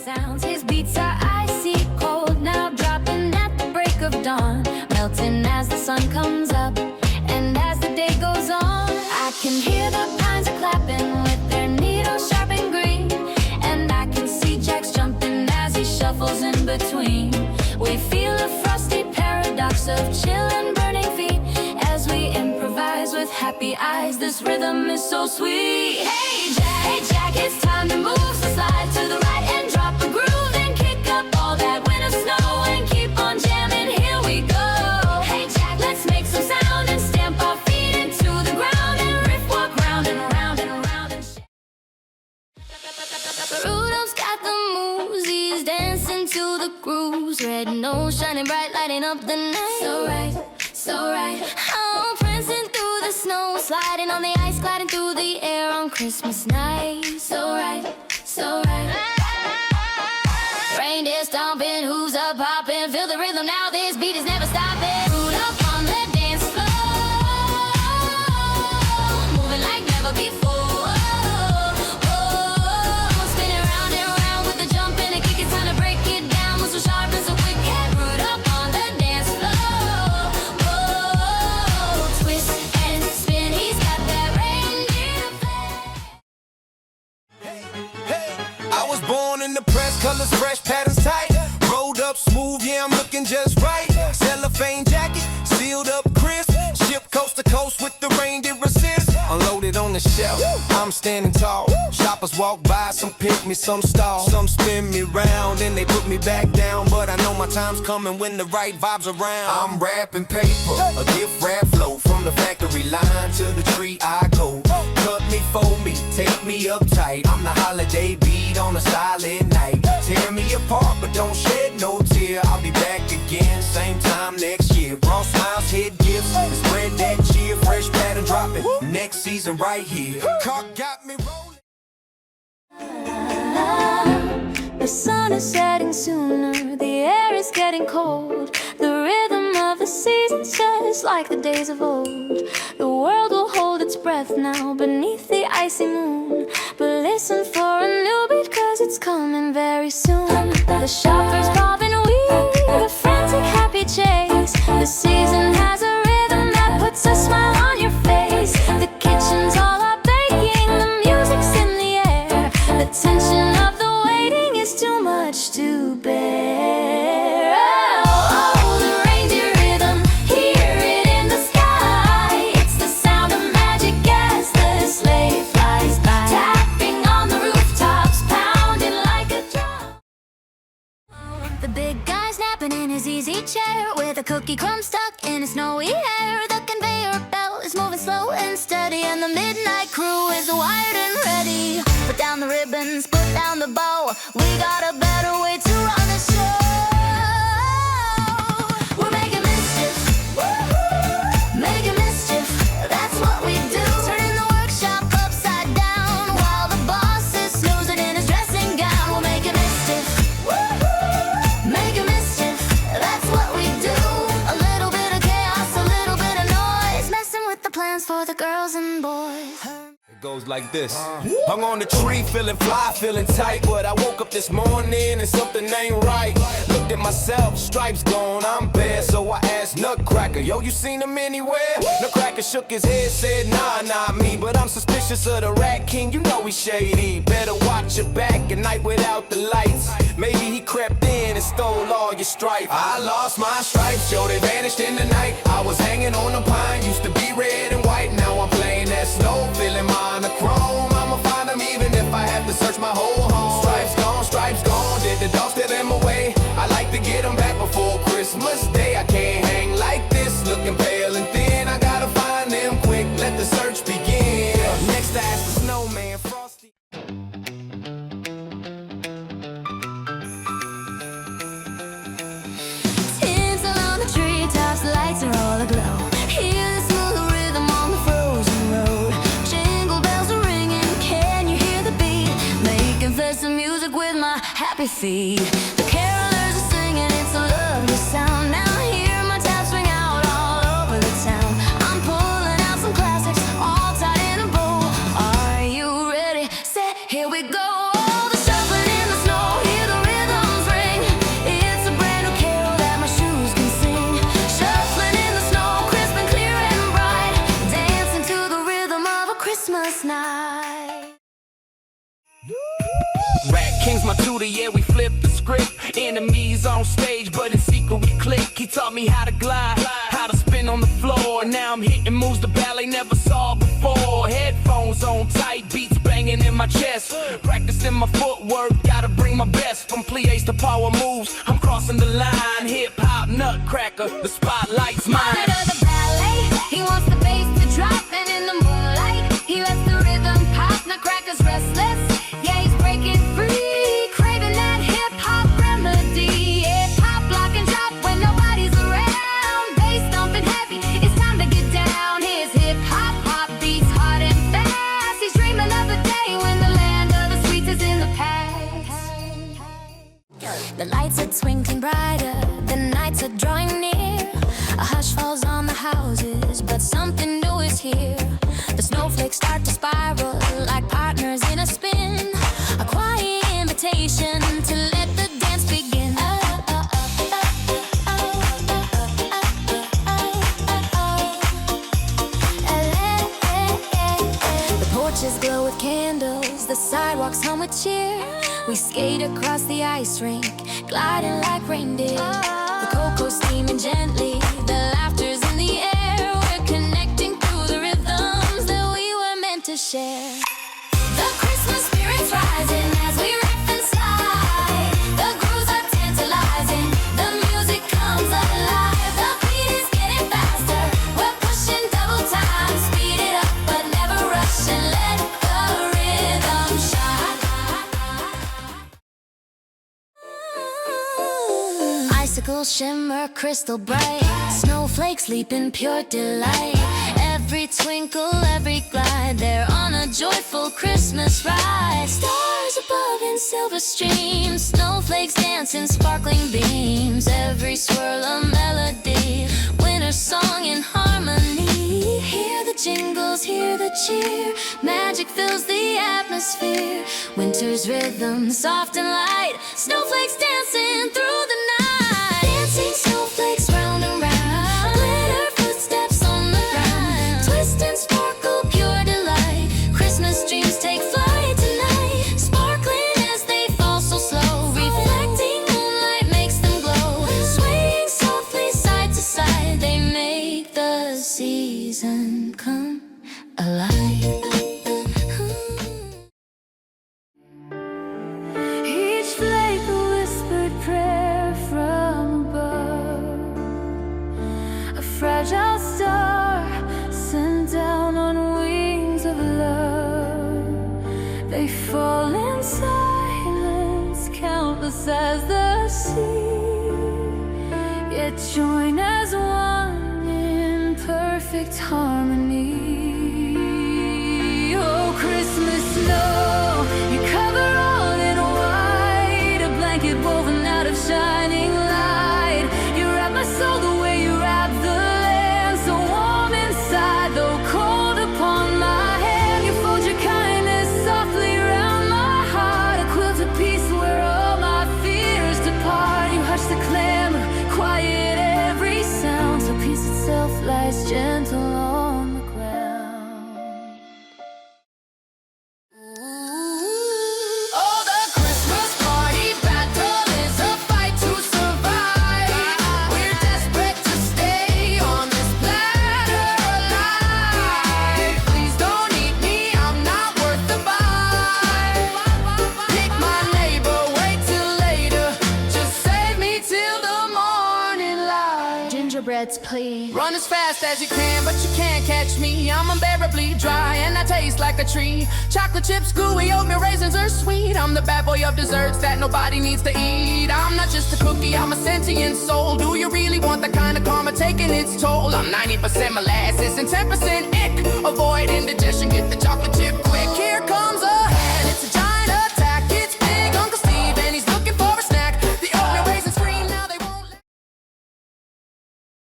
Sounds, his beats are icy cold, now dropping at the break of dawn, melting as the sun comes up, and as the day goes on. I can hear the pines are clapping with their needles sharp and green, and I can see Jack's jumping as he shuffles in between. We feel a frosty paradox of chill and burning feet as we improvise with happy eyes. This rhythm is so sweet. Hey Jack, it's time to move, so slide to the right and drop a groove, then kick up all that winter snow and keep on jamming. Here we go. Hey Jack, let's make some sound and stamp our feet into the ground and riff, walk round and round and round and shake. Rudolph's got the moves, he's dancing to the grooves. Red nose shining bright, lighting up the night. So right, so right. Oh, prancing through the snow, sliding on the ice, gliding through the air on Christmas night. So right, so right. Reindeer stomping, hooves up popping, feel the rhythm now, this beat is never stopping. Rudolph on the dance floor, moving like never before. Spinning round and round with the jump and a kick, it's time to break it down with so sharp and so quick. Rudolph on the dance floor, twist and spin, he's got that reindeer flair. I was born in the press, colors fresh, patterns tight. Rolled up smooth, yeah, I'm looking just right. Cellophane jacket, sealed up crisp. Ship coast to coast with the reindeer assist. Unloaded on the shelf, I'm standing tall. Shoppers walk by, some pick me, some stall. Some spin me round and they put me back down. But I know my time's coming when the right vibes around. I'm rapping paper, a gift wrap flow. From the factory line to the tree I go. Cut me, fold me, take me uptight. I'm the holiday beat on a silent night. Tear me apart, but don't shed no tear. I'll be back again, same time next year. Brought smiles, hit gifts, and spread that cheer. Fresh pattern dropping, next season right here. Cock got me rolling. The sun is setting sooner, the air is getting cold. The rhythm of the seasons just like the days of old. The world will hold its breath now beneath the icy moon. But listen for a new beat, cause it's coming very soon. The shoppers popping weed, a frantic happy chase. The season has a rhythm that puts a smile on your face. The kitchen's all up baking, the music's in the air. The tension of the waiting is too much to bear. Oh, the reindeer rhythm, hear it in the sky. It's the sound of magic as the sleigh flies by. Tapping on the rooftops, pounding like a drum. The big guy's napping in his easy chair with a cookie crumb stuck in his snowy hair. The conveyor belt is moving slow and steady, and the midnight crew is wired and ready. Put down the ribbons, put down the bow. We got a better way to run the show. We're making mischief, making mischief. That's what we do. Turning the workshop upside down while the boss is snoozing in his dressing gown. We're making mischief, making mischief. That's what we do. A little bit of chaos, a little bit of noise, messing with the plans for the girls and boys. It goes like this. Hung on the tree, feeling fly, feeling tight. But I woke up this morning and something ain't right. Looked at myself, stripes gone, I'm bare. So I asked Nutcracker, yo, you seen him anywhere? Nutcracker shook his head, said, nah, not me. But I'm suspicious of the Rat King, you know he's shady. Better watch your back at night without the lights. Maybe he crept in and stole all your stripes. I lost my stripes, yo, they vanished in the night. I was hanging on a pine, used to be red and white. Now I'm playing that snow, feeling monochrome. I'ma find them even if I have to search my whole home. Stripes gone, did the dog steal them away? I like to get them back before Christmas Day. I can't hang like this, looking pale and thin. I gotta find them quick, let the search begin. Next I ask the snowman, Frosty. Tinsel on the treetops, the lights are all aglow. Hear the smooth rhythm on the frozen road. Jingle bells are ringing, can you hear the beat? Making festive music with my happy feet. The carolers are singing, it's a lovely sound. Now hear my tap swing out all over the town. I'm pulling out some classics, all tied in a bow. Are you ready? Set, here we go. Oh, the shuffling in the snow. King's my tutor, yeah, we flipped the script. Enemies on stage, but in secret we click. He taught me how to glide, how to spin on the floor. Now I'm hitting moves the ballet never saw before. Headphones on tight, beats banging in my chest. Practicing my footwork, gotta bring my best. From plies to power moves, I'm crossing the line. Hip-hop nutcracker, the spotlight's mine. Monitor the ballet, he wants the bass to drop. And in the moonlight, he lets the rhythm pop. Nutcracker's restless, yeah, he's breaking free. Craving that hip-hop remedy. Yeah, pop, lock, and drop when nobody's around. Bass thumping heavy, it's time to get down. His hip-hop pop beats hard and fast. He's dreaming of a day when the land of the sweets is in the past. The lights are twinkling brighter, the nights are drawing near. A hush falls on the houses, but something new is here. The snowflakes start to spiral like partners in a spin. A quiet invitation to let the dance begin. The porches glow with candles, the sidewalks hum with cheer. We skate across the ice rink, gliding like reindeer. The cocoa steaming gently, the laughter's in the air. We're connecting through the rhythms that we were meant to share. The Christmas spirit's rising as we riff and slide. The grooves are tantalizing, the music comes alive. The beat is getting faster, we're pushing double time. Speed it up but never rush and let the rhythm shine. Icicles shimmer crystal bright, snowflakes leap in pure delight. Every twinkle, every glide, they're on a joyful Christmas ride. Stars above in silver streams, snowflakes dance in sparkling beams. Every swirl a melody, winter song in harmony. Hear the jingles, hear the cheer, magic fills the atmosphere. Winter's rhythm, soft and light, snowflakes dancing through the night. Dancing snowflakes round and round, glitter footsteps on the ground. Twist and sparkle, pure delight, Christmas dreams take flight tonight. Sparkling as they fall so slow, reflecting moonlight makes them glow. Swaying softly side to side, they make the season come alive. Each flake a whispered prayer from above, a fragile star sent down on wings of love. They fall in silence, countless as the sea, yet join as one in perfect harmony. Oh, Christmas snow, you cover all in white, a blanket woven out of shining light. You wrap my soul the way you wrap the land, so warm inside, though cold upon my hand. You fold your kindness softly around my heart, a quilt of peace where all my fears depart. You hush the clamor, quiet every sound, so peace itself lies gentle on the ground. Oh, the Christmas party battle is a fight to survive. We're desperate to stay on this planet alive. Please don't eat me, I'm not worth the bite. Pick my neighbor, wait till later. Just save me till the morning light. Gingerbread's plea. Run as fast as you can, but you can't catch me. I'm unbearably dry and I taste like a tree. Chocolate chips, gooey, oatmeal raisins are sweet. I'm the bad boy of desserts that nobody needs to eat. I'm not just a cookie, I'm a sentient soul. Do you really want the kind of karma taking its toll? I'm 90% molasses and 10% ick. Avoid indigestion,